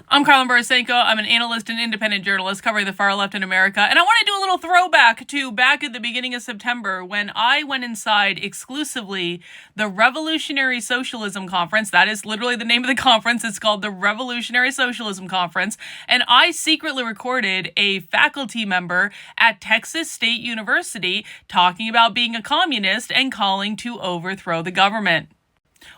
I'm Karlyn Borysenko. I'm an analyst and independent journalist covering the far left in America, and I want to do a little throwback to back at the beginning of September when I went inside exclusively the Revolutionary Socialism Conference. That is literally the name of the conference. It's called the Revolutionary Socialism Conference, and I secretly recorded a faculty member at Texas State University talking about being a communist and calling to overthrow the government.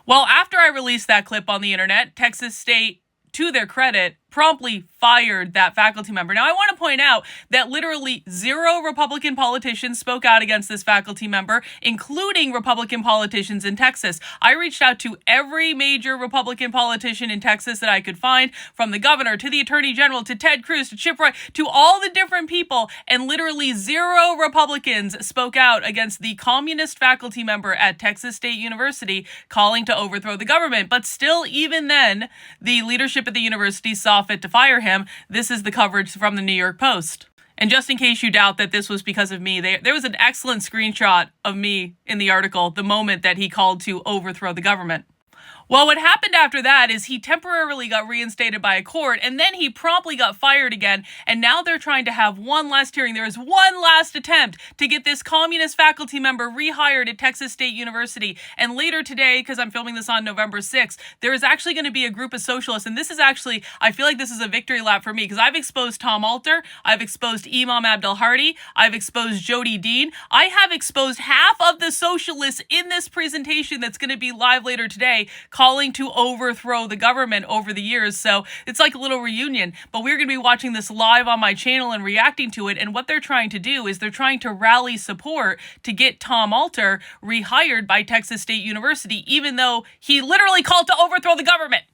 Well, after I released that clip on the internet, Texas State, to their credit, promptly fired that faculty member. Now, I want to point out that literally 0 Republican politicians spoke out against this faculty member, including Republican politicians in Texas. I reached out to every major Republican politician in Texas that I could find, from the governor to the attorney general to Ted Cruz to Chip Roy to all the different people, and literally 0 Republicans spoke out against the communist faculty member at Texas State University calling to overthrow the government. But still, even then, the leadership at the university saw fit to fire him. This is the coverage from the New York Post. And just in case you doubt that this was because of me, there was an excellent screenshot of me in the article the moment that he called to overthrow the government. Well, what happened after that is he temporarily got reinstated by a court, and then he promptly got fired again, and now they're trying to have one last hearing. There is one last attempt to get this communist faculty member rehired at Texas State University, and later today, because I'm filming this on November 6th, there is actually going to be a group of socialists, and this is actually, I feel like this is a victory lap for me, because I've exposed Tom Alter, I've exposed Imam Abdel-Hardy, I've exposed Jody Dean, I have exposed half of the socialists in this presentation that's going to be live later today, calling to overthrow the government over the years. So it's like a little reunion, but we're going to be watching this live on my channel and reacting to it. And what they're trying to do is they're trying to rally support to get Tom Alter rehired by Texas State University, even though he literally called to overthrow the government.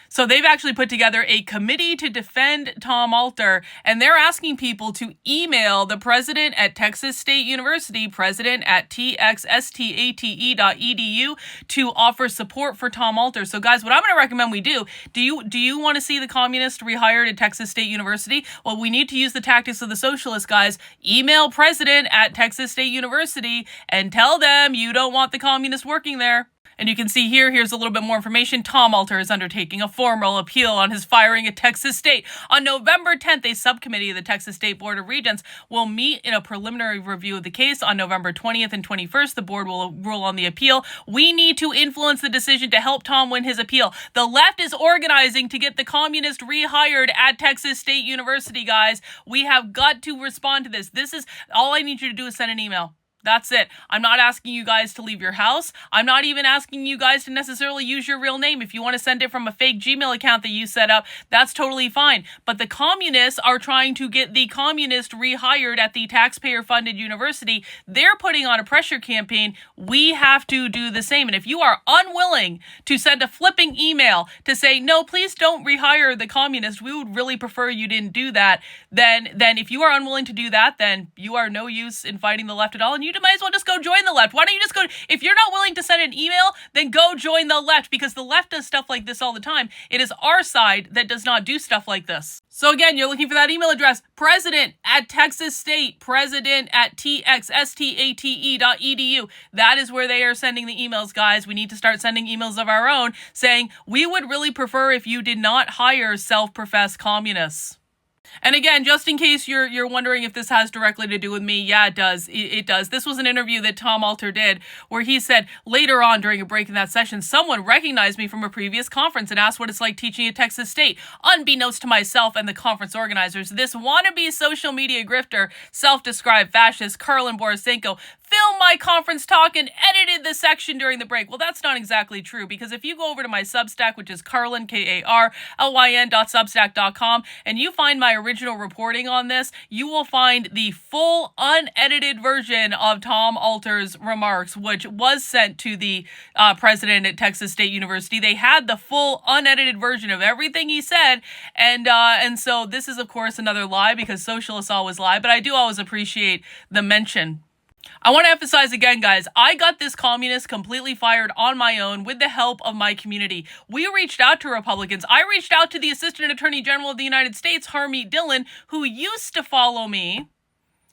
So they've actually put together a committee to defend Tom Alter, and they're asking people to email the president at Texas State University, president@txstate.edu, to offer support for Tom Alter. So guys, what I'm going to recommend we do you want to see the communist rehired at Texas State University? Well, we need to use the tactics of the socialists, guys. Email president at Texas State University and tell them you don't want the communists working there. And you can see here's a little bit more information. Tom Alter is undertaking a formal appeal on his firing at Texas State. On November 10th, a subcommittee of the Texas State Board of Regents will meet in a preliminary review of the case. On November 20th and 21st, the board will rule on the appeal. We need to influence the decision to help Tom win his appeal. The left is organizing to get the communist rehired at Texas State University, guys. We have got to respond to this. This is all I need you to do is send an email. That's it. I'm not asking you guys to leave your house. I'm not even asking you guys to necessarily use your real name. If you want to send it from a fake Gmail account that you set up, that's totally fine. But the communists are trying to get the communist rehired at the taxpayer-funded university. They're putting on a pressure campaign. We have to do the same. And if you are unwilling to send a flipping email to say, no, please don't rehire the communist, we would really prefer you didn't do that, then if you are unwilling to do that, then you are no use in fighting the left at all, and you might as well just go join the left. Why don't you just go, if you're not willing to send an email, then go join the left, because the left does stuff like this all the time. It is our side that does not do stuff like this. So again, you're looking for that email address, president@Texas State, president@txstate.edu. That is where they are sending the emails, guys. We need to start sending emails of our own saying, we would really prefer if you did not hire self-professed communists. And again, just in case you're wondering if this has directly to do with me, yeah, it does. It does. This was an interview that Tom Alter did where he said later on during a break in that session, someone recognized me from a previous conference and asked what it's like teaching at Texas State. Unbeknownst to myself and the conference organizers, this wannabe social media grifter, self-described fascist Karlyn Borysenko, filmed my conference talk and edited the section during the break. Well, that's not exactly true, because if you go over to my Substack, which is Karlyn, KARLYN.substack.com, and you find my original reporting on this, you will find the full unedited version of Tom Alter's remarks, which was sent to the president at Texas State University. They had the full unedited version of everything he said, and so this is, of course, another lie, because socialists always lie, but I do always appreciate the mention. I want to emphasize again, guys, I got this communist completely fired on my own with the help of my community. We reached out to Republicans. I reached out to the Assistant Attorney General of the United States, Harmeet Dillon, who used to follow me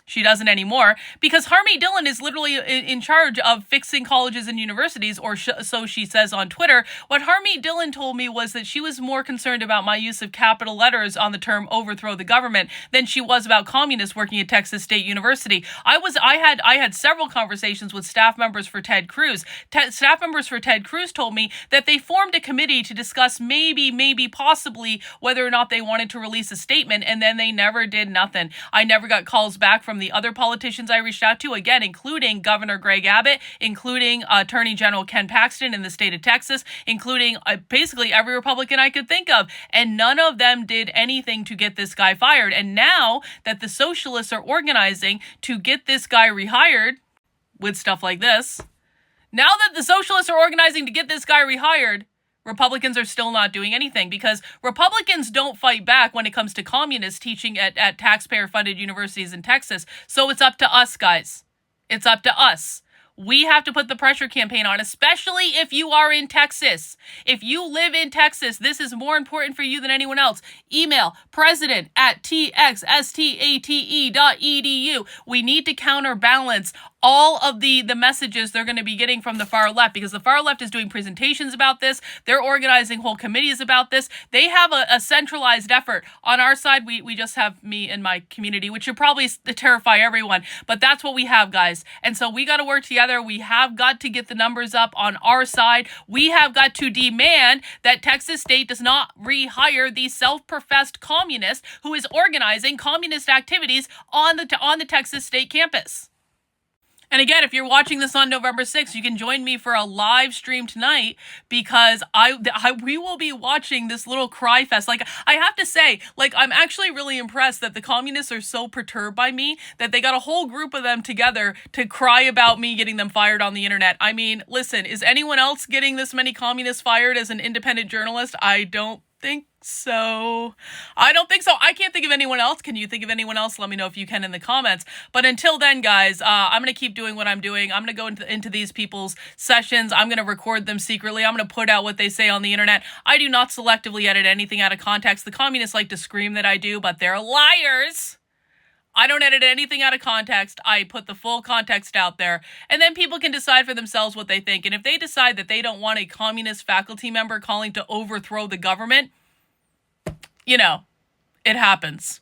She doesn't anymore because Harmy Dillon is literally in charge of fixing colleges and universities, or so she says on Twitter. What Harmy Dillon told me was that she was more concerned about my use of capital letters on the term overthrow the government than she was about communists working at Texas State University. I had several conversations with staff members for Ted Cruz. Staff members for Ted Cruz told me that they formed a committee to discuss possibly whether or not they wanted to release a statement, and then they never did nothing. I never got calls back from the other politicians I reached out to, again, including Governor Greg Abbott, including Attorney General Ken Paxton in the state of Texas, including basically every Republican I could think of. And none of them did anything to get this guy fired. And now that the socialists are organizing to get this guy rehired with stuff like this, now that the socialists are organizing to get this guy rehired, Republicans are still not doing anything because Republicans don't fight back when it comes to communists teaching at taxpayer-funded universities in Texas. So it's up to us, guys. It's up to us. We have to put the pressure campaign on, especially if you are in Texas. If you live in Texas, this is more important for you than anyone else. Email president@txstate.edu. We need to counterbalance all of the messages they're going to be getting from the far left, because the far left is doing presentations about this. They're organizing whole committees about this. They have a centralized effort. On our side, we just have me and my community, which should probably terrify everyone. But that's what we have, guys. And so we got to work together. We have got to get the numbers up on our side. We have got to demand that Texas State does not rehire the self-professed communist who is organizing communist activities on the Texas State campus. And again, if you're watching this on November 6th, you can join me for a live stream tonight because we will be watching this little cry fest. Like, I have to say, like, I'm actually really impressed that the communists are so perturbed by me that they got a whole group of them together to cry about me getting them fired on the internet. I mean, listen, is anyone else getting this many communists fired as an independent journalist? I don't think so. I can't think of anyone else. Can you think of anyone else? Let me know if you can in the comments. But until then, guys, I'm going to keep doing what I'm doing. I'm going to go into these people's sessions. I'm going to record them secretly. I'm going to put out what they say on the internet. I do not selectively edit anything out of context. The communists like to scream that I do, but they're liars. I don't edit anything out of context. I put the full context out there, and then people can decide for themselves what they think. And if they decide that they don't want a communist faculty member calling to overthrow the government, you know, it happens.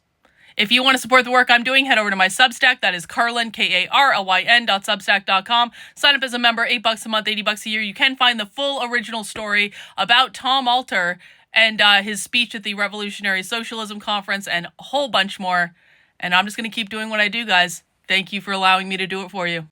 If you want to support the work I'm doing, head over to my Substack. That is Karlyn, KARLYN.substack.com. Sign up as a member, $8 a month, $80 a year. You can find the full original story about Tom Alter and his speech at the Revolutionary Socialism Conference and a whole bunch more. And I'm just going to keep doing what I do, guys. Thank you for allowing me to do it for you.